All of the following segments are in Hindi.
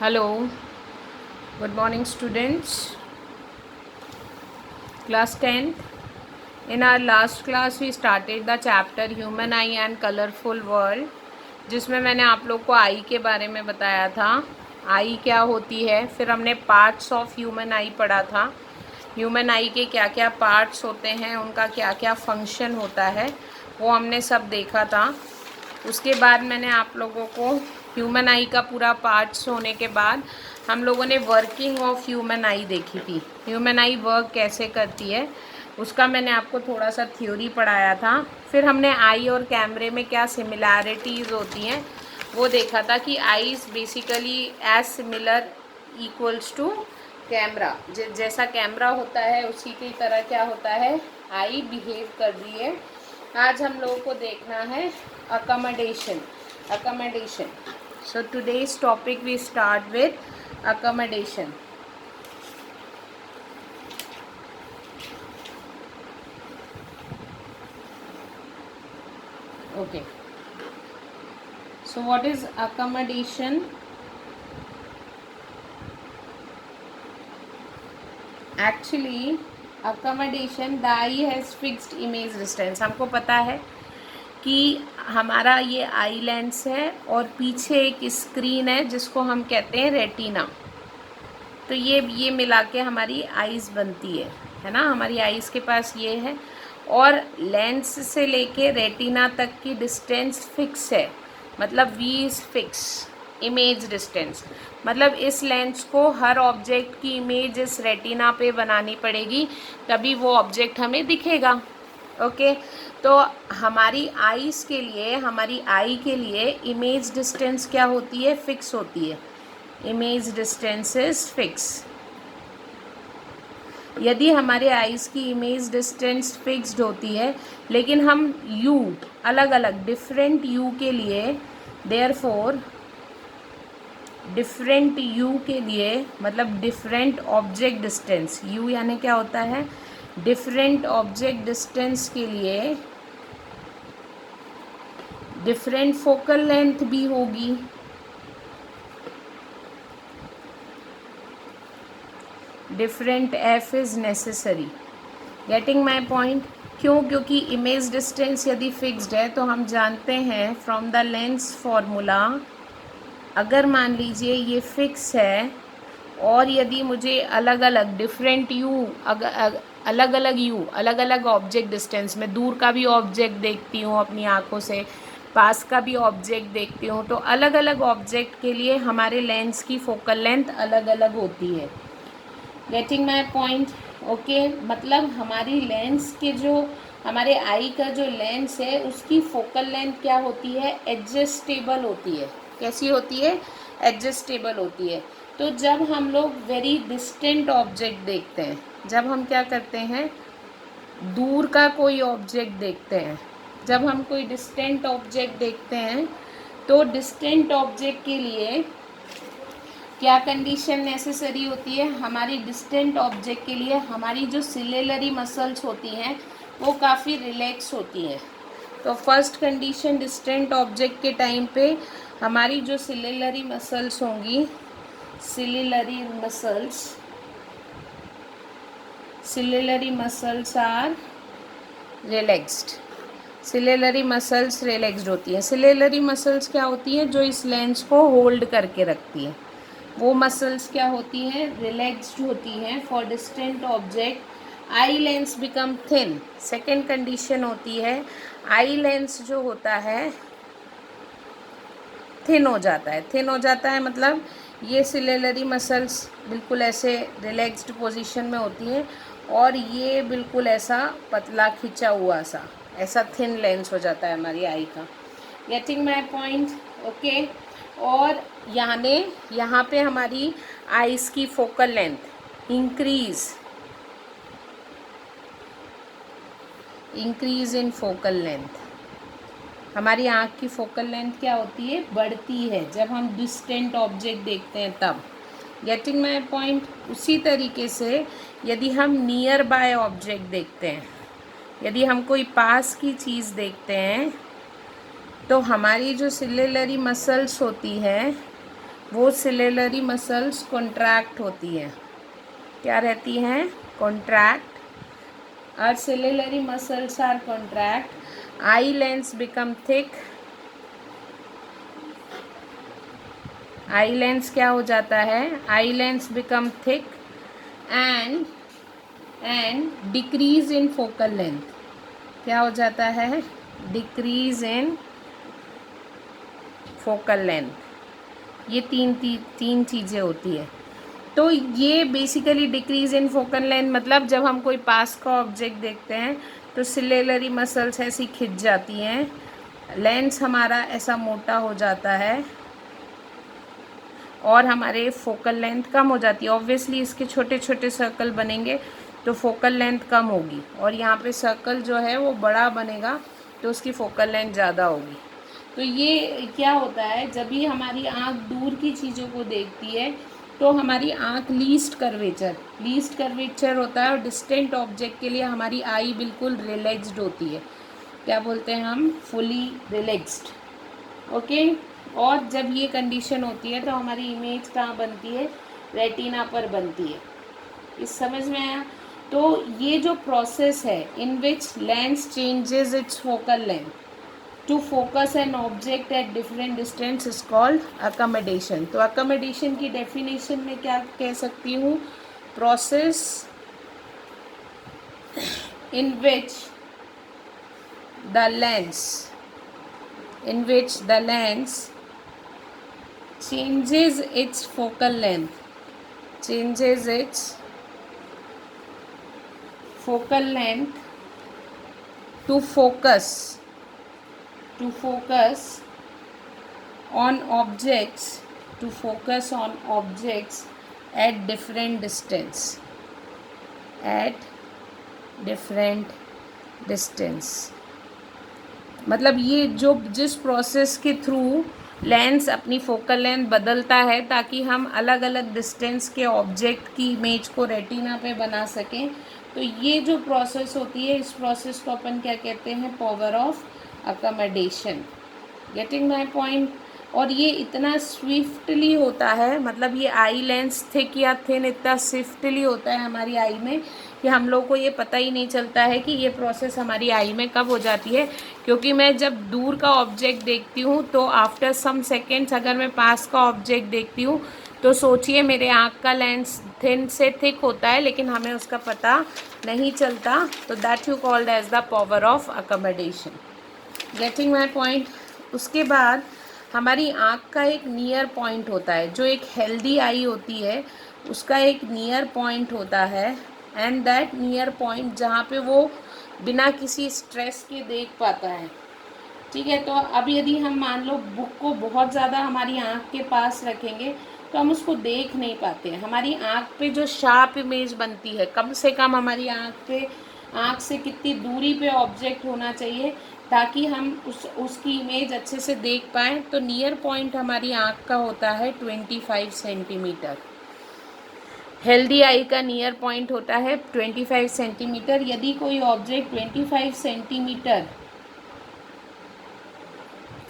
Hello, good morning students. Class 10th. In our last class we started the chapter Human Eye and Colorful World, जिसमें मैंने आप लोग को आई के बारे में बताया था। आई क्या होती है, फिर हमने पार्ट्स ऑफ ह्यूमन आई पढ़ा था। ह्यूमन आई के क्या क्या पार्ट्स होते हैं, उनका क्या क्या फंक्शन होता है, वो हमने सब देखा था। उसके बाद मैंने आप लोगों को ह्यूमन आई का पूरा पार्ट्स होने के बाद हम लोगों ने वर्किंग ऑफ ह्यूमन आई देखी थी। ह्यूमन आई वर्क कैसे करती है उसका मैंने आपको थोड़ा सा थ्योरी पढ़ाया था। फिर हमने आई और कैमरे में क्या सिमिलैरिटीज़ होती हैं वो देखा था कि eyes basically as similar equals to camera. जैसा कैमरा होता है उसी की तरह क्या होता है, आई बिहेव कर रही है। आज हम लोगों को देखना है accommodation. So today's topic we start with accommodation. Okay, so what is accommodation? Actually accommodation, the eye has fixed image distance. हमको पता है कि हमारा ये आई लेंस है और पीछे एक स्क्रीन है जिसको हम कहते हैं रेटिना। तो ये मिला के हमारी आईज़ बनती है ना। हमारी आईज़ के पास ये है और लेंस से लेके रेटिना तक की डिस्टेंस फिक्स है, मतलब v is fix image distance. मतलब इस लेंस को हर ऑब्जेक्ट की इमेज इस रेटिना पे बनानी पड़ेगी तभी वो ऑब्जेक्ट हमें दिखेगा। ओके, तो हमारी आईज़ के लिए, हमारी आई के लिए इमेज डिस्टेंस क्या होती है, फिक्स होती है। Image distance is fix. यदि हमारे आईज़ की इमेज डिस्टेंस फिक्स्ड होती है लेकिन हम यू अलग अलग डिफरेंट यू के लिए, देयरफॉर डिफरेंट यू के लिए मतलब डिफरेंट ऑब्जेक्ट डिस्टेंस, यू यानी क्या होता है, डिफरेंट ऑब्जेक्ट डिस्टेंस के लिए डिफरेंट फोकल लेंथ भी होगी। Different F is necessary. Getting my point? क्यों? क्योंकि इमेज डिस्टेंस यदि फिक्स्ड है तो हम जानते हैं फ्रॉम द लेंस फॉर्मूला, अगर मान लीजिए ये फिक्स है और यदि मुझे अलग अलग डिफरेंट यू अलग अलग ऑब्जेक्ट डिस्टेंस में, दूर का भी ऑब्जेक्ट देखती हूँ अपनी आँखों से, पास का भी ऑब्जेक्ट देखती हूँ, तो अलग अलग ऑब्जेक्ट के लिए हमारे लेंस की फोकल लेंथ अलग अलग होती है। Getting my point? ओके, मतलब हमारी लेंस के जो, हमारे आई का जो लेंस है उसकी फोकल लेंथ क्या होती है, एडजस्टेबल होती है। कैसी होती है? एडजस्टेबल होती है। तो जब हम लोग वेरी डिस्टेंट ऑब्जेक्ट देखते हैं, जब हम क्या करते हैं, दूर का कोई ऑब्जेक्ट देखते हैं, जब हम कोई डिस्टेंट ऑब्जेक्ट देखते हैं तो डिस्टेंट ऑब्जेक्ट के लिए क्या कंडीशन नेसेसरी होती है, हमारी डिस्टेंट ऑब्जेक्ट के लिए हमारी जो सिलेलरी मसल्स होती हैं वो काफ़ी रिलैक्स होती हैं। तो फर्स्ट कंडीशन, डिस्टेंट ऑब्जेक्ट के टाइम पे हमारी जो सिलेलरी मसल्स होंगी, ciliary muscles are relaxed. Ciliary muscles relaxed होती हैं। सिलेलरी मसल्स क्या होती हैं, जो इस लेंस को होल्ड करके रखती हैं, वो मसल्स क्या होती हैं, रिलैक्स्ड होती हैं। For distant object I lens become thin. Second condition होती है, आई लेंस जो होता है थिन हो जाता है। थिन हो जाता है मतलब ये सिलेलरी मसल्स बिल्कुल ऐसे रिलैक्स्ड पोजीशन में होती हैं और ये बिल्कुल ऐसा पतला खिंचा हुआ सा, ऐसा थिन लेंस हो जाता है हमारी आई का। Getting my point? ओके, और यहाँ पे हमारी आइज़ की focal length increase in focal length. हमारी आँख की फोकल लेंथ क्या होती है, बढ़ती है जब हम डिस्टेंट ऑब्जेक्ट देखते हैं तब। Getting my point? उसी तरीके से यदि हम नियर बाय ऑब्जेक्ट देखते हैं, यदि हम कोई पास की चीज़ देखते हैं तो हमारी जो सिलेलरी मसल्स होती है वो सिलेलरी मसल्स कॉन्ट्रैक्ट होती हैं। क्या रहती हैं? Contract. Are ciliary muscles are contract, eye lens become thick. Eye lens क्या हो जाता है? Eye lens become thick and decrease in focal length. क्या हो जाता है? Decrease in focal length. ये तीन चीज़ें होती है। तो ये basically decrease in focal length मतलब जब हम कोई पास का ऑब्जेक्ट देखते हैं तो सिलेलरी मसल्स ऐसी खिंच जाती हैं, लेंस हमारा ऐसा मोटा हो जाता है और हमारे फोकल लेंथ कम हो जाती है। ऑब्वियसली इसके छोटे छोटे सर्कल बनेंगे तो फोकल लेंथ कम होगी, और यहाँ पे सर्कल जो है वो बड़ा बनेगा तो उसकी फोकल लेंथ ज़्यादा होगी। तो ये क्या होता है, जब भी हमारी आँख दूर की चीज़ों को देखती है तो हमारी आँख लीस्ट कर्वेचर होता है, और डिस्टेंट ऑब्जेक्ट के लिए हमारी आई बिल्कुल रिलैक्स्ड होती है। क्या बोलते हैं हम? Fully relaxed. ओके। और जब ये कंडीशन होती है तो हमारी इमेज कहाँ बनती है? रेटिना पर बनती है। इस समझ में आया? तो ये जो प्रोसेस है in which lens changes its focal length to focus an object at different distance is called accommodation. तो अकोमोडेशन की डेफिनेशन में क्या कह सकती हूँ? Process in which the lens changes its focal length to focus on objects at different distance। मतलब ये जो जिस प्रोसेस के थ्रू लेंस अपनी फोकल लेंथ बदलता है ताकि हम अलग अलग डिस्टेंस के ऑब्जेक्ट की इमेज को रेटिना पे बना सकें, तो ये जो प्रोसेस होती है इस प्रोसेस को अपन क्या कहते हैं? Power of accommodation. Getting my point? और ये इतना स्विफ्टली होता है, मतलब ये आई लेंस थिक या थिन इतना स्विफ्टली होता है हमारी आई में कि हम लोग को ये पता ही नहीं चलता है कि ये प्रोसेस हमारी आई में कब हो जाती है। क्योंकि मैं जब दूर का ऑब्जेक्ट देखती हूँ तो आफ्टर सम सेकेंड्स अगर मैं पास का ऑब्जेक्ट देखती हूँ तो सोचिए मेरे आँख का लेंस थिन से थिक होता है लेकिन हमें उसका पता नहीं चलता। तो that you called as the power of accommodation. Getting my point? उसके बाद हमारी आँख का एक नियर पॉइंट होता है, जो एक हेल्दी आई होती है उसका एक नियर पॉइंट होता है, एंड दैट नियर पॉइंट जहाँ पे वो बिना किसी स्ट्रेस के देख पाता है। ठीक है। तो अब यदि हम मान लो बुक को बहुत ज़्यादा हमारी आँख के पास रखेंगे तो हम उसको देख नहीं पाते हैं। हमारी आँख पे जो शार्प इमेज बनती है, कम से कम हमारी आँख से कितनी दूरी पे ऑब्जेक्ट होना चाहिए ताकि हम उसकी इमेज अच्छे से देख पाएँ। तो नियर पॉइंट हमारी आँख का होता है 25 सेंटीमीटर। हेल्दी आई का नियर पॉइंट होता है 25 सेंटीमीटर। यदि कोई ऑब्जेक्ट 25 सेंटीमीटर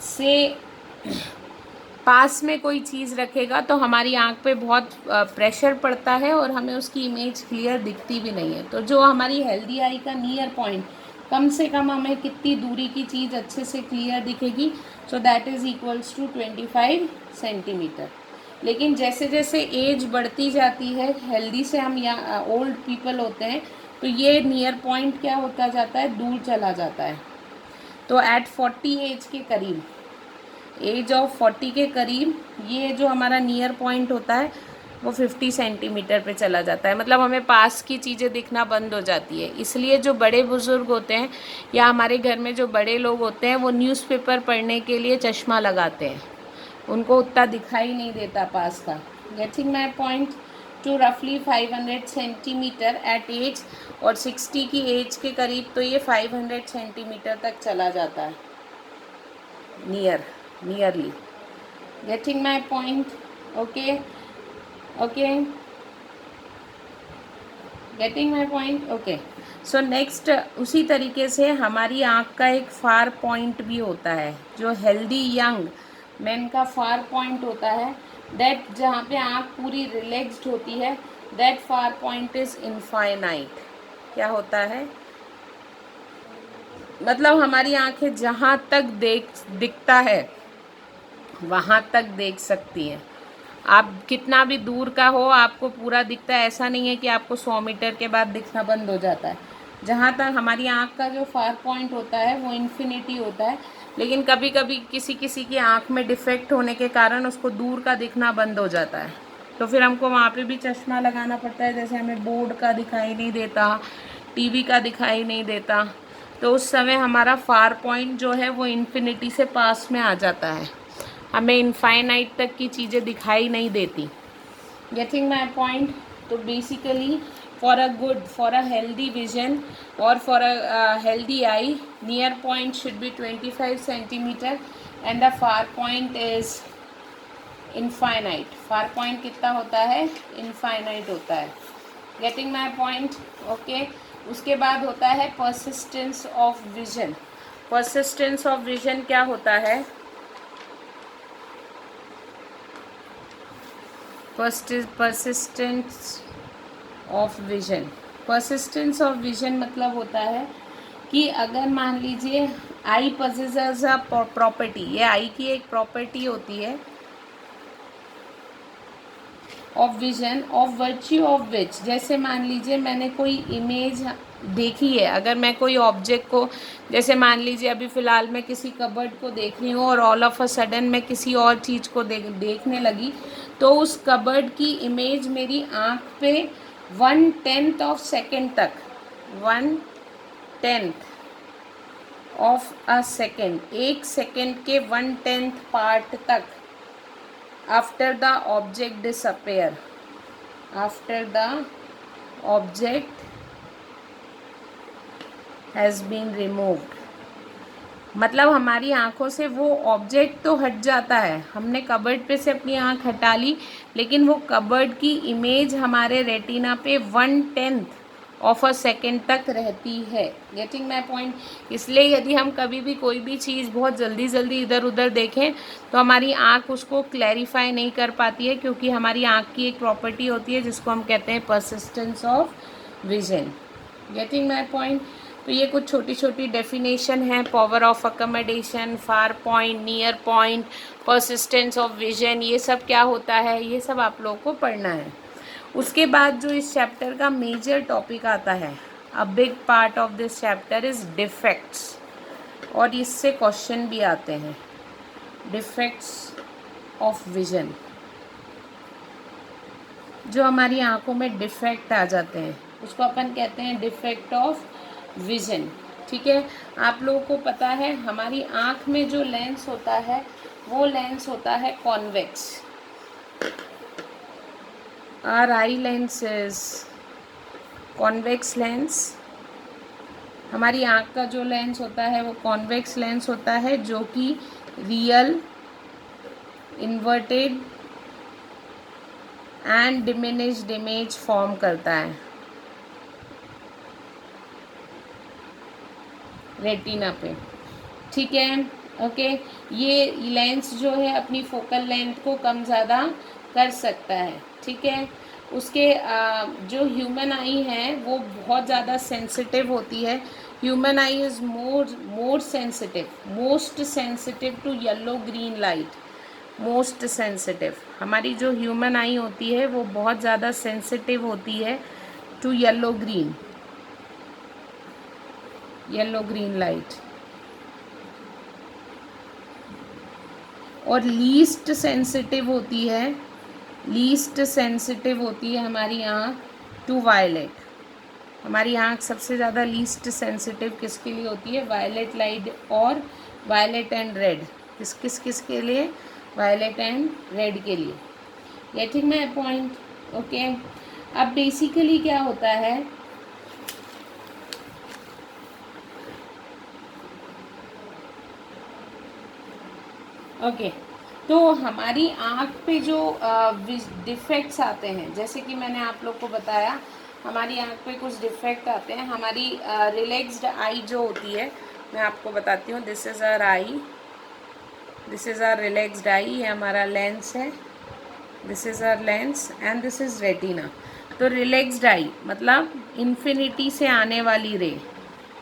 से पास में कोई चीज़ रखेगा तो हमारी आँख पे बहुत प्रेशर पड़ता है और हमें उसकी इमेज क्लियर दिखती भी नहीं है। तो जो हमारी हेल्दी आई का नियर पॉइंट, कम से कम हमें कितनी दूरी की चीज़ अच्छे से क्लियर दिखेगी? So that is equals to 25 centimetre. लेकिन जैसे जैसे एज बढ़ती जाती है, हेल्दी से हम या ओल्ड पीपल होते हैं तो ये नियर पॉइंट क्या होता जाता है? दूर चला जाता है। तो एट 40 एज के करीब, एज ऑफ 40 के करीब ये जो हमारा नियर पॉइंट होता है वो 50 सेंटीमीटर पे चला जाता है। मतलब हमें पास की चीज़ें दिखना बंद हो जाती है। इसलिए जो बड़े बुज़ुर्ग होते हैं या हमारे घर में जो बड़े लोग होते हैं वो न्यूज़पेपर पढ़ने के लिए चश्मा लगाते हैं, उनको उतना दिखाई नहीं देता पास का। Getting my point? टू रफली 500 सेंटीमीटर एट एज, और 60 की एज के करीब तो ये 500 सेंटीमीटर तक चला जाता है nearly. Getting my point? Okay getting my point? Okay. So next, उसी तरीके से हमारी आँख का एक फार पॉइंट भी होता है। जो हेल्दी यंग मैन का फार पॉइंट होता है दैट जहाँ पे आँख पूरी रिलैक्स्ड होती है, that far point is infinite. क्या होता है, मतलब हमारी आंखें जहाँ तक दिखता है वहाँ तक देख सकती हैं। आप कितना भी दूर का हो आपको पूरा दिखता है, ऐसा नहीं है कि आपको 100 मीटर के बाद दिखना बंद हो जाता है। जहाँ तक हमारी आँख का जो फार पॉइंट होता है वो इन्फिनिटी होता है, लेकिन कभी कभी किसी किसी की आँख में डिफेक्ट होने के कारण उसको दूर का दिखना बंद हो जाता है, तो फिर हमको वहाँ पे भी चश्मा लगाना पड़ता है। जैसे हमें बोर्ड का दिखाई नहीं देता, टीवी का दिखाई नहीं देता, तो उस समय हमारा फार पॉइंट जो है वो इन्फिनिटी से पास में आ जाता है, हमें इनफाइनाइट तक की चीज़ें दिखाई नहीं देती। Getting my point. तो basically for a healthy vision और for a healthy eye, near point should be 25 centimetre and the far point is infinite. Far point कितना होता है, इनफाइनाइट होता है। Getting my point, okay. उसके बाद होता है persistence of vision. Persistence of vision क्या होता है, persistence of vision. Persistence of vision मतलब होता है कि अगर मान लीजिए आई पजेसेस अ प्रॉपर्टी, ये आई की एक प्रॉपर्टी होती है of vision, of virtue of which, जैसे मान लीजिए मैंने कोई इमेज देखी है, अगर मैं कोई ऑब्जेक्ट को, जैसे मान लीजिए अभी फ़िलहाल मैं किसी कबर्ड को देख रही हूँ और ऑल ऑफ अ सडन मैं किसी और चीज़ को देखने लगी, तो उस कबर्ड की इमेज मेरी आँख पे 1/10 ऑफ सेकेंड तक, 1/10 ऑफ अ सेकेंड, 1 सेकेंड के 1/10 पार्ट तक, after the object disappear, after the object has been removed, मतलब हमारी आँखों से वो ऑब्जेक्ट तो हट जाता है, हमने कबर्ड पे से अपनी आँख हटा ली, लेकिन वो कबर्ड की इमेज हमारे रेटिना पे 1/10 ऑफ अ सेकेंड तक रहती है। Getting my point. इसलिए यदि हम कभी भी कोई भी चीज़ बहुत जल्दी जल्दी इधर उधर देखें तो हमारी आँख उसको क्लैरिफाई नहीं कर पाती है, क्योंकि हमारी आँख की एक प्रॉपर्टी होती है जिसको हम कहते हैं persistence of vision. Getting my point. तो ये कुछ छोटी छोटी डेफिनेशन है, power of accommodation, far point, near point, persistence of vision, ये सब क्या होता है, ये सब आप लोगों को पढ़ना है। उसके बाद जो इस चैप्टर का मेजर टॉपिक आता है, a big part of this chapter is defects, और इससे क्वेश्चन भी आते हैं, डिफेक्ट्स ऑफ विजन, जो हमारी आंखों में डिफेक्ट आ जाते हैं उसको अपन कहते हैं डिफेक्ट ऑफ विजन। ठीक है, आप लोगों को पता है हमारी आँख में जो लेंस होता है वो लेंस होता है convex. Are eye lens is convex lens. हमारी आँख का जो लेंस होता है वो कॉन्वेक्स लेंस होता है, जो कि real, inverted and diminished image form करता है रेटिना पे। ठीक है, ओके। ये लेंस जो है अपनी फोकल लेंथ को कम ज़्यादा कर सकता है। ठीक है, उसके जो ह्यूमन आई है वो बहुत ज़्यादा सेंसिटिव होती है। Human eye is more sensitive, most sensitive to yellow green light, most sensitive. हमारी जो ह्यूमन आई होती है वो बहुत ज़्यादा सेंसिटिव होती है टू येलो ग्रीन लाइट, और लीस्ट सेंसिटिव होती है हमारी आँख टू वायलेट। हमारी आँख सबसे ज़्यादा लीस्ट सेंसिटिव किसके लिए होती है, वायलेट लाइट और वायलेट एंड रेड, किसके लिए, वायलेट एंड रेड के लिए। Getting my point, okay. अब बेसिकली क्या होता है, ओके, तो हमारी आँख पे जो डिफेक्ट्स आते हैं, जैसे कि मैंने आप लोग को बताया हमारी आँख पे कुछ डिफेक्ट आते हैं। हमारी रिलैक्स्ड आई जो होती है, मैं आपको बताती हूँ, this is our eye, this is our relaxed eye, ये हमारा लेंस है। This is our lens and this is retina. तो रिलैक्स्ड आई मतलब इन्फिनिटी से आने वाली रे।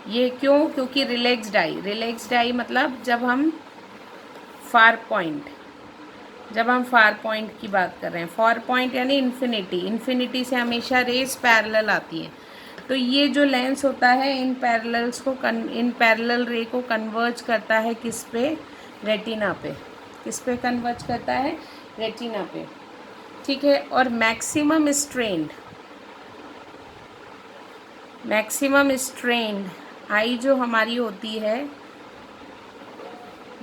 ये क्यों? क्योंकि रिलैक्स्ड आई मतलब जब हम फार पॉइंट की बात कर रहे हैं। फार पॉइंट यानी इन्फिनिटी से हमेशा रेज पैरेलल आती हैं। तो ये जो लेंस होता है इन पैरेलल रे को कन्वर्ज करता है किस पे? रेटिना पे। किस पे कन्वर्ज करता है? रेटिना पे। ठीक है। और मैक्सिमम स्ट्रेंड आई जो हमारी होती है,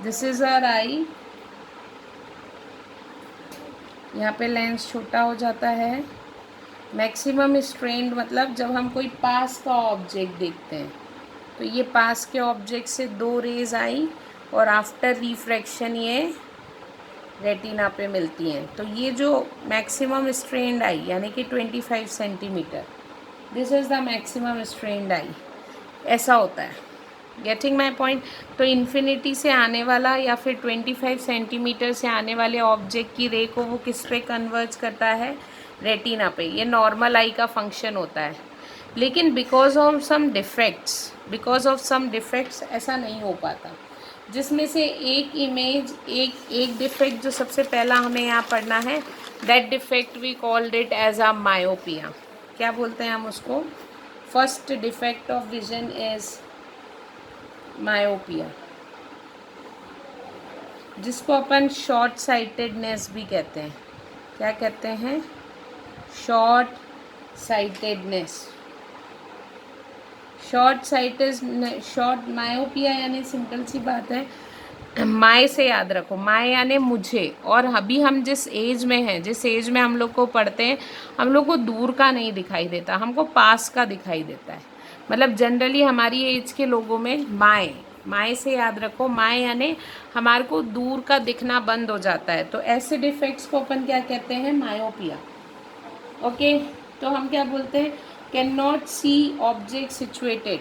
दिस इज आवर आई। यहाँ पे लेंस छोटा हो जाता है। मैक्सिमम स्ट्रेंड मतलब जब हम कोई पास का ऑब्जेक्ट देखते हैं, तो ये पास के ऑब्जेक्ट से 2 रेज आई और आफ्टर रिफ्रैक्शन ये रेटिना पे मिलती हैं। तो ये जो मैक्सिमम स्ट्रेंड आई यानी कि 25 centimetre, this is the maximum strained eye, ऐसा होता है। Getting my point? तो इन्फिनिटी से आने वाला या फिर 25 सेंटीमीटर से आने वाले ऑब्जेक्ट की रे को वो किस पे कन्वर्ज करता है? रेटिना पे। ये नॉर्मल आई का फंक्शन होता है। लेकिन बिकॉज ऑफ सम डिफेक्ट्स ऐसा नहीं हो पाता, जिसमें से एक डिफेक्ट जो सबसे पहला हमें यहाँ पढ़ना है, that defect we called it as a myopia. क्या बोलते हैं हम उसको? First defect of vision is myopia, जिसको अपन शॉर्ट साइटेडनेस भी कहते हैं। क्या कहते हैं? शॉर्ट मायोपिया यानी सिंपल सी बात है, माय से याद रखो, माय यानी मुझे। और अभी हम जिस एज में हैं, जिस एज में हम लोग को पढ़ते हैं, हम लोग को दूर का नहीं दिखाई देता, हमको पास का दिखाई देता है। मतलब जनरली हमारी एज के लोगों में माय से याद रखो, माय यानी हमारे को दूर का दिखना बंद हो जाता है। तो ऐसे डिफेक्ट्स को अपन क्या कहते हैं? मायोपिया। ओके। तो हम क्या बोलते हैं? Can not see object situated.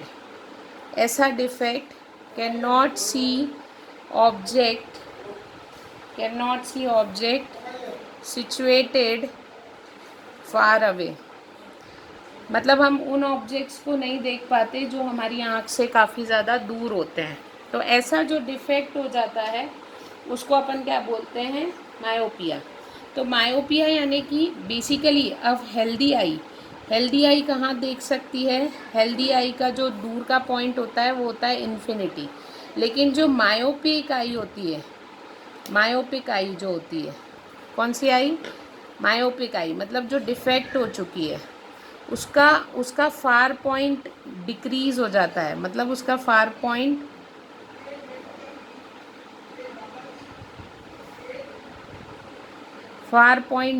ऐसा defect can not see object situated far away. मतलब हम उन ऑब्जेक्ट्स को नहीं देख पाते जो हमारी आँख से काफ़ी ज़्यादा दूर होते हैं। तो ऐसा जो डिफेक्ट हो जाता है उसको अपन क्या बोलते हैं? मायोपिया। तो मायोपिया यानी कि बेसिकली अब हेल्दी आई कहाँ देख सकती है? हेल्दी आई का जो दूर का पॉइंट होता है वो होता है इन्फिनिटी। लेकिन जो मायोपिक आई जो होती है, कौन सी आई? मायोपिक आई मतलब जो डिफेक्ट हो चुकी है, उसका फार पॉइंट डिक्रीज हो जाता है। मतलब उसका फार पॉइंट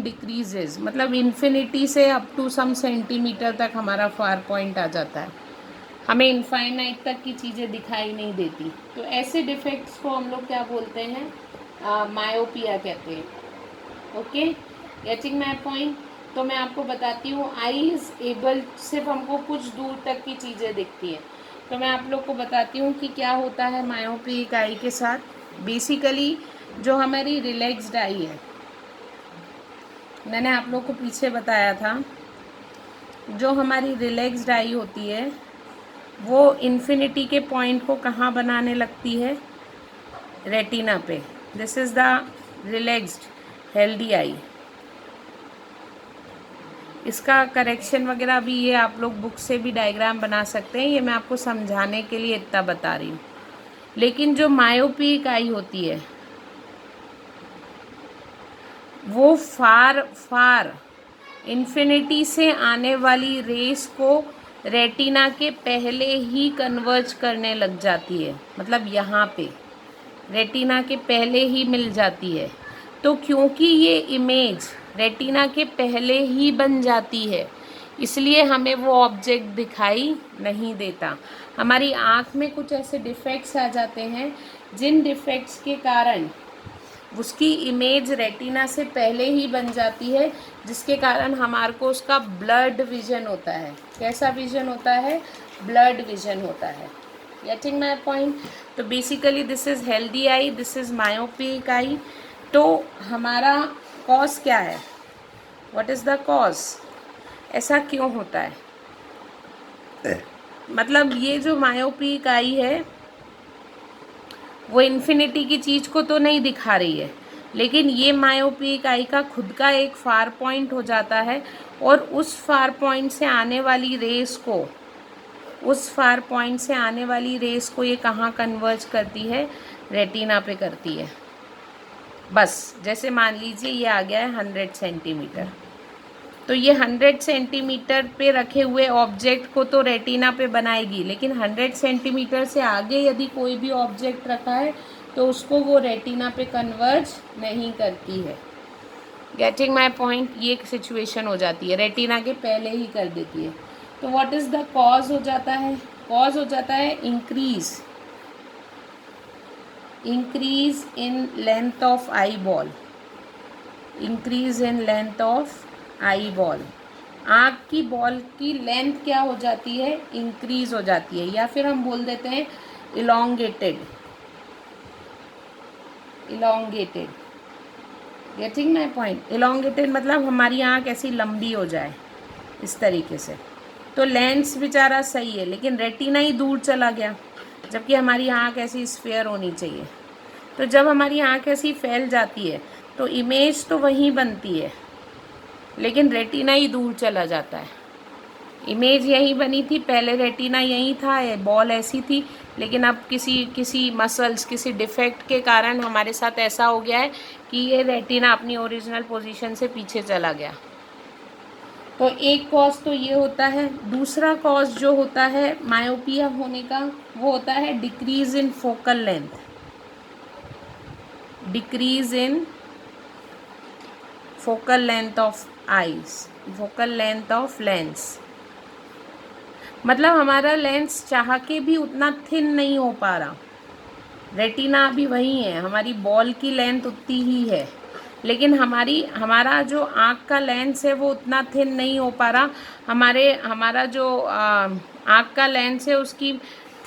डिक्रीजेज, मतलब इन्फिनिटी से अप टू सम सेंटीमीटर तक हमारा फार पॉइंट आ जाता है। हमें इनफाइनाइट तक की चीज़ें दिखाई नहीं देती। तो ऐसे डिफेक्ट्स को हम लोग क्या बोलते हैं? मायोपिया कहते हैं। Okay, getting my point? तो मैं आपको बताती हूँ, आईज एबल, सिर्फ हमको कुछ दूर तक की चीज़ें दिखती हैं। तो मैं आप लोग को बताती हूँ कि क्या होता है मायोपिक आई के साथ। बेसिकली जो हमारी रिलैक्स्ड आई है, मैंने आप लोग को पीछे बताया था, जो हमारी रिलैक्स्ड आई होती है वो इन्फिनिटी के पॉइंट को कहाँ बनाने लगती है? रेटिना पे। This is the relaxed healthy I. इसका करेक्शन वगैरह भी ये आप लोग बुक से भी डायग्राम बना सकते हैं, ये मैं आपको समझाने के लिए इतना बता रही हूँ। लेकिन जो मायोपिक आई होती है वो फार इन्फिनिटी से आने वाली रेस को रेटिना के पहले ही कन्वर्ज करने लग जाती है। मतलब यहाँ पे रेटिना के पहले ही मिल जाती है। तो क्योंकि ये इमेज रेटिना के पहले ही बन जाती है, इसलिए हमें वो ऑब्जेक्ट दिखाई नहीं देता। हमारी आँख में कुछ ऐसे डिफेक्ट्स आ जाते हैं जिन डिफेक्ट्स के कारण उसकी इमेज रेटिना से पहले ही बन जाती है, जिसके कारण हमारे को उसका ब्लड विजन होता है। कैसा विजन होता है? ब्लड विजन होता है। Getting my point? तो basically this is healthy eye, this is myopic eye. तो हमारा कॉज क्या है? What is the cause? ऐसा क्यों होता है? मतलब ये जो मायोपिक आई है वो इन्फिनिटी की चीज़ को तो नहीं दिखा रही है, लेकिन ये मायोपिक आई का खुद का एक फार पॉइंट हो जाता है और उस फार पॉइंट से आने वाली रेस को ये कहाँ कन्वर्ज करती है? रेटिना पे करती है। बस जैसे मान लीजिए ये आ गया है 100 सेंटीमीटर, तो ये 100 सेंटीमीटर पे रखे हुए ऑब्जेक्ट को तो रेटिना पे बनाएगी, लेकिन 100 सेंटीमीटर से आगे यदि कोई भी ऑब्जेक्ट रखा है तो उसको वो रेटिना पे कन्वर्ज नहीं करती है। Getting my point? ये एक सिचुएशन हो जाती है, रेटिना के पहले ही कर देती है। तो व्हाट इज़ द कॉज हो जाता है? कॉज हो जाता है increase in length of eye ball. Increase in length of eye ball, आँख की बॉल की लेंथ क्या हो जाती है? इंक्रीज हो जाती है, या फिर हम बोल देते हैं elongated. Getting my point? Elongated मतलब हमारी आँख ऐसी लंबी हो जाए इस तरीके से। तो लेंस बेचारा सही है, लेकिन रेटिना ही दूर चला गया, जबकि हमारी आँख ऐसी स्फेयर होनी चाहिए। तो जब हमारी आँख ऐसी फैल जाती है तो इमेज तो वहीं बनती है, लेकिन रेटिना ही दूर चला जाता है। इमेज यहीं बनी थी, पहले रेटिना यहीं था, बॉल ऐसी थी, लेकिन अब किसी मसल्स, किसी डिफेक्ट के कारण हमारे साथ ऐसा हो गया है कि ये रेटिना अपनी ओरिजिनल पोजीशन से पीछे चला गया। तो एक कॉज तो ये होता है। दूसरा कॉज जो होता है मायोपिया होने का, वो होता है decrease in focal length. Decrease in focal length of eyes, focal length of lens. मतलब हमारा लेंस चाह के भी उतना थिन नहीं हो पा रहा। रेटिना अभी वही है, हमारी बॉल की लेंथ उतनी ही है, लेकिन हमारा जो आँख का लेंस है वो उतना थिन नहीं हो पा रहा। हमारा जो आँख का लेंस है उसकी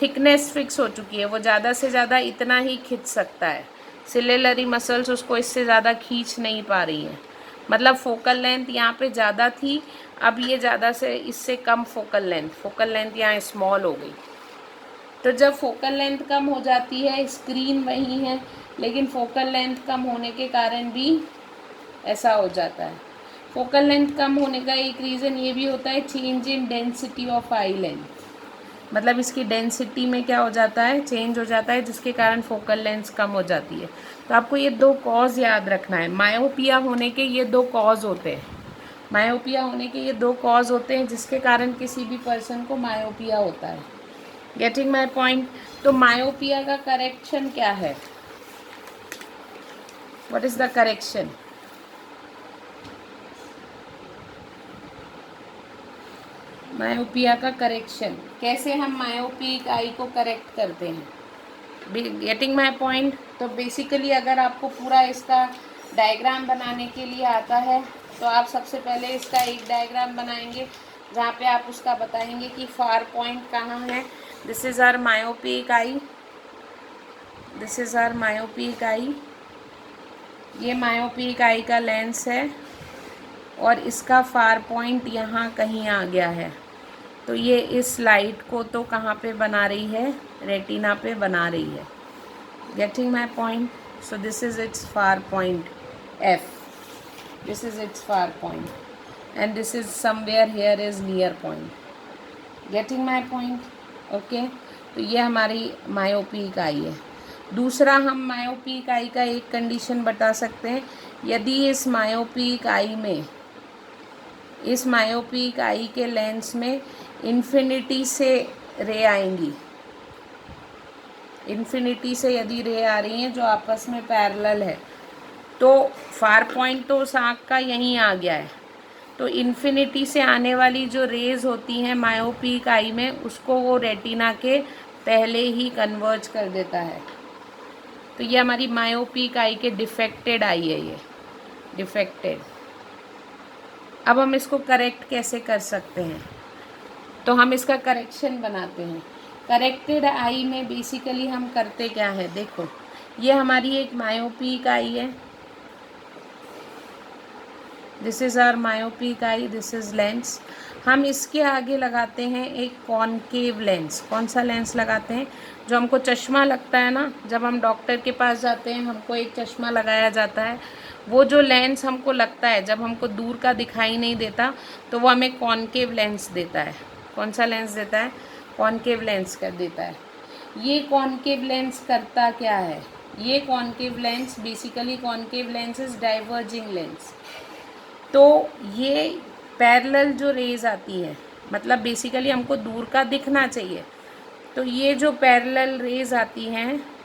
थिकनेस फिक्स हो चुकी है, वो ज़्यादा से ज़्यादा इतना ही खींच सकता है। सिलेलरी मसल्स उसको इससे ज़्यादा खींच नहीं पा रही हैं। मतलब फोकल लेंथ यहाँ पे ज़्यादा थी, अब ये ज़्यादा से इससे कम फोकल लेंथ यहाँ स्मॉल हो गई। तो जब फोकल लेंथ कम हो जाती है, स्क्रीन वही है, लेकिन फोकल लेंथ कम होने के कारण भी ऐसा हो जाता है। फोकल लेंथ कम होने का एक रीज़न ये भी होता है change in density of I length. मतलब इसकी डेंसिटी में क्या हो जाता है? चेंज हो जाता है, जिसके कारण फोकल लेंथ कम हो जाती है। तो आपको ये दो कॉज याद रखना है। मायोपिया होने के ये दो कॉज होते हैं। मायोपिया होने के ये दो कॉज होते हैं जिसके कारण किसी भी पर्सन को मायोपिया होता है। Getting my point? तो मायोपिया का करेक्शन क्या है? What is the correction? Myopia का करेक्शन, कैसे हम मायोपिक आई को करेक्ट करते हैं? Getting my point? तो बेसिकली अगर आपको पूरा इसका डायग्राम बनाने के लिए आता है तो आप सबसे पहले इसका एक डायग्राम बनाएंगे जहाँ पे आप उसका बताएंगे कि फार पॉइंट कहाँ है। This is our myopic eye, this is our myopic eye. ये मायोपिक आई का लेंस है और इसका फार पॉइंट यहाँ कहीं आ गया है। तो ये इस लाइट को तो कहाँ पे बना रही है? रेटिना पे बना रही है। Getting my point? So this is it's far point F. This is its far point, and this is somewhere here is near point. Getting my point? Okay. तो ये हमारी मायोपिक आई है। दूसरा हम मायोपिक आई का एक कंडीशन बता सकते हैं, यदि इस मायोपिक आई के लेंस में इन्फिनिटी से रे आएंगी, इन्फिनिटी से यदि रे आ रही हैं जो आपस में पैरेलल है, तो फार पॉइंट तो उस आँख का यहीं आ गया है। तो इन्फिनिटी से आने वाली जो रेज़ होती हैं मायोपिक आई में, उसको वो रेटिना के पहले ही कन्वर्ज कर देता है। तो ये हमारी मायोपिक आई के डिफेक्टेड आई है, ये डिफेक्टेड। अब हम इसको करेक्ट कैसे कर सकते हैं? तो हम इसका करेक्शन बनाते हैं। करेक्टेड आई में बेसिकली हम करते क्या है? देखो, ये हमारी एक मायोपिक आई है, this is our myopic eye, this is lens. हम इसके आगे लगाते हैं एक कॉनकेव लेंस। कौन सा लेंस लगाते हैं? जो हमको चश्मा लगता है ना, जब हम डॉक्टर के पास जाते हैं हमको एक चश्मा लगाया जाता है, वो जो लेंस हमको लगता है जब हमको दूर का दिखाई नहीं देता तो वो हमें कॉनकेव लेंस देता है। कौन सा लेंस देता है? कॉनकेव लेंस कर देता है। ये कॉनकेव लेंस करता क्या है? ये concave lens basically, concave lens is diverging lens. तो ये पैरेलल जो रेज आती है, मतलब बेसिकली हमको दूर का दिखना चाहिए, तो ये जो पैरेलल रेज आती हैं,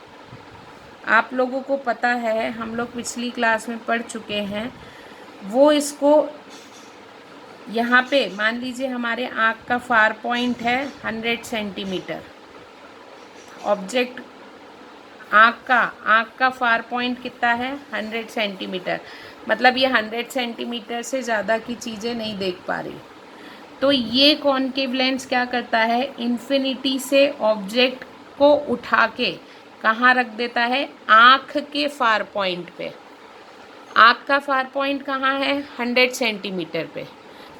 आप लोगों को पता है, हम लोग पिछली क्लास में पढ़ चुके हैं, वो इसको यहाँ पे मान लीजिए हमारे आँख का फार पॉइंट है 100 सेंटीमीटर। ऑब्जेक्ट आँख का फार पॉइंट कितना है? 100 सेंटीमीटर। मतलब ये 100 सेंटीमीटर से ज़्यादा की चीज़ें नहीं देख पा रही। तो ये कॉनकेव लेंस क्या करता है? इन्फिनिटी से ऑब्जेक्ट को उठा के कहाँ रख देता है? आँख के फार पॉइंट पे। आँख का फार पॉइंट कहाँ है? 100 सेंटीमीटर पे।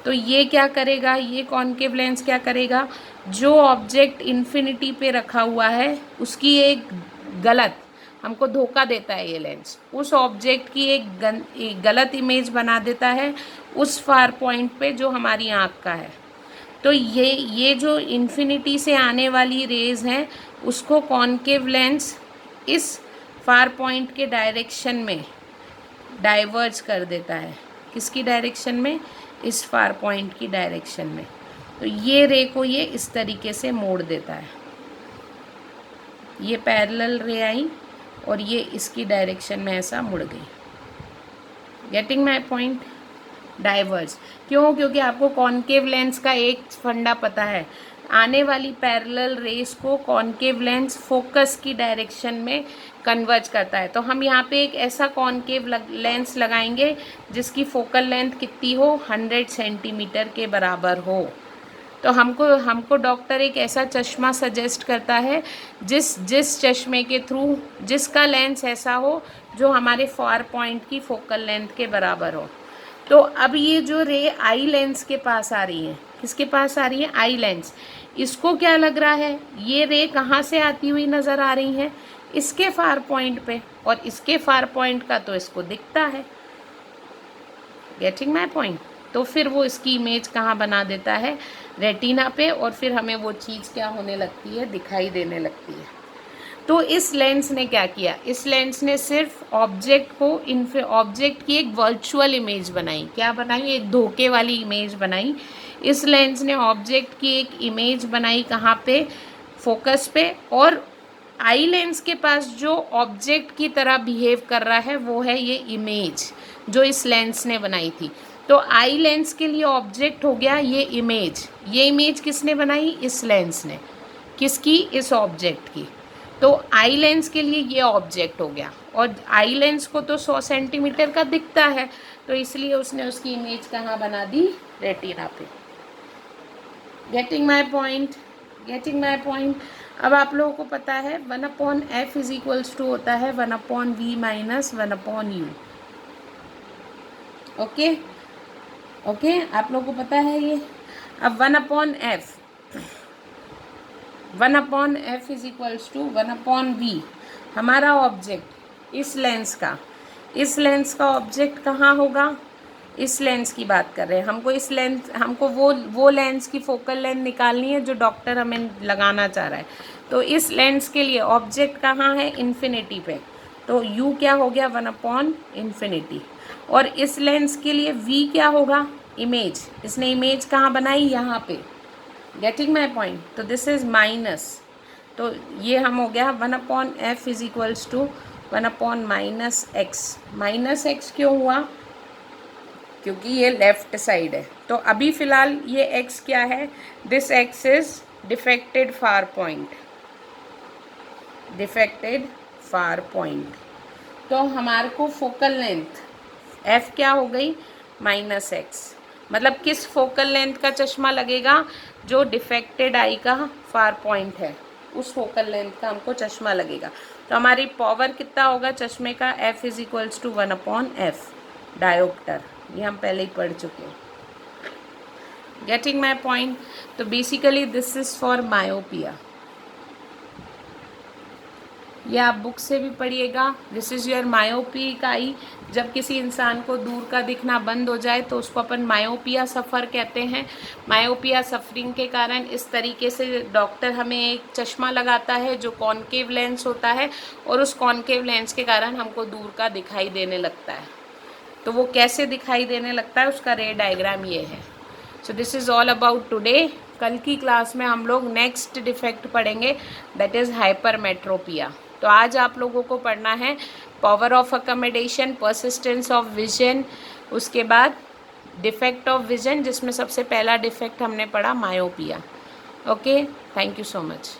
तो ये क्या करेगा? ये कॉनकेव लेंस क्या करेगा? जो ऑब्जेक्ट इन्फिनिटी पे रखा हुआ है उसकी एक गलत, हमको धोखा देता है ये लेंस, उस ऑब्जेक्ट की एक गलत इमेज बना देता है उस फार पॉइंट पे जो हमारी आँख का है। तो ये जो इन्फिनिटी से आने वाली रेज हैं उसको कॉनकेव लेंस इस फार पॉइंट के डायरेक्शन में डाइवर्ज कर देता है। किसकी डायरेक्शन में? इस फार पॉइंट की डायरेक्शन में। तो ये रे को ये इस तरीके से मोड़ देता है। ये पैरेलल रे आई और ये इसकी डायरेक्शन में ऐसा मुड़ गई। Getting my point? डाइवर्ज क्यों? क्योंकि आपको कॉनकेव लेंस का एक फंडा पता है, आने वाली पैरेलल रेस को कॉनकेव लेंस फोकस की डायरेक्शन में कन्वर्ज करता है। तो हम यहाँ पे एक ऐसा कॉनकेव लेंस लगाएंगे जिसकी फोकल लेंथ कितनी हो? 100 सेंटीमीटर के बराबर हो। तो हमको डॉक्टर एक ऐसा चश्मा सजेस्ट करता है जिस चश्मे के थ्रू, जिसका लेंस ऐसा हो जो हमारे फार पॉइंट की फोकल लेंथ के बराबर हो। तो अब ये जो रे आई लेंस के पास आ रही है, किसके पास आ रही है? Eye lens. इसको क्या लग रहा है? ये रे कहाँ से आती हुई नज़र आ रही है? इसके फार पॉइंट पे, और इसके फार पॉइंट का तो इसको दिखता है। Getting my point? तो फिर वो इसकी इमेज कहाँ बना देता है? रेटिना पे, और फिर हमें वो चीज़ क्या होने लगती है? दिखाई देने लगती है। तो इस लेंस ने क्या किया? इस लेंस ने सिर्फ ऑब्जेक्ट की एक वर्चुअल इमेज बनाई। क्या बनाई? एक धोखे वाली इमेज बनाई। इस लेंस ने ऑब्जेक्ट की एक इमेज बनाई कहाँ पे? फोकस पे। और आई लेंस के पास जो ऑब्जेक्ट की तरह बिहेव कर रहा है वो है ये इमेज जो इस लेंस ने बनाई थी। तो आई लेंस के लिए ऑब्जेक्ट हो गया ये इमेज। ये इमेज किसने बनाई? इस लेंस ने। किसकी? इस ऑब्जेक्ट की। तो आई लेंस के लिए ये ऑब्जेक्ट हो गया, और आई लेंस को तो 100 सेंटीमीटर का दिखता है, तो इसलिए उसने उसकी इमेज कहाँ बना दी? रेटिना पे। Getting my point? Getting my point? अब आप लोगों को पता है 1/f इज इक्वल्स टू होता है 1/v minus 1/u। Okay okay, आप लोगों को पता है ये। अब 1/f is equals to 1/v। हमारा ऑब्जेक्ट इस लेंस का ऑब्जेक्ट कहाँ होगा? इस लेंस की बात कर रहे हैं। हमको वो लेंस की फोकल लेंथ निकालनी है जो डॉक्टर हमें लगाना चाह रहा है। तो इस लेंस के लिए ऑब्जेक्ट कहाँ है? इन्फिनिटी पे। तो u क्या हो गया? 1/∞। और इस लेंस के लिए v क्या होगा? इमेज। इसने इमेज कहाँ बनाई? यहाँ पे। Getting my point? तो दिस इज माइनस। तो ये हम हो गया 1/f is equals to 1/-x। Minus x क्यों हुआ? क्योंकि ये लेफ्ट साइड है। तो अभी फ़िलहाल ये x क्या है? This x is defected far point. Defected far point. तो हमारे को फोकल लेंथ f क्या हो गई? -x। मतलब किस फोकल लेंथ का चश्मा लगेगा? जो डिफेक्टेड आई का फार पॉइंट है, उस फोकल लेंथ का हमको चश्मा लगेगा। तो हमारी पावर कितना होगा चश्मे का? f is equals to 1/f dioptre. ये हम पहले ही पढ़ चुके हैं। Getting my point? तो basically this is for myopia. ये आप बुक से भी पढ़िएगा। This is your myopic eye. जब किसी इंसान को दूर का दिखना बंद हो जाए तो उसको अपन मायोपिया सफ़र कहते हैं। मायोपिया सफरिंग के कारण इस तरीके से डॉक्टर हमें एक चश्मा लगाता है जो कॉनकेव लेंस होता है, और उस कॉनकेव लेंस के कारण हमको दूर का दिखाई देने लगता है। तो वो कैसे दिखाई देने लगता है उसका रे डायग्राम ये है। So this is all about today. कल की क्लास में हम लोग नेक्स्ट डिफेक्ट पढ़ेंगे, दैट इज़ हाइपरमेट्रोपिया। तो आज आप लोगों को पढ़ना है power of accommodation, persistence of vision, उसके बाद डिफेक्ट ऑफ विजन, जिसमें सबसे पहला डिफेक्ट हमने पढ़ा myopia. Okay, thank you so much.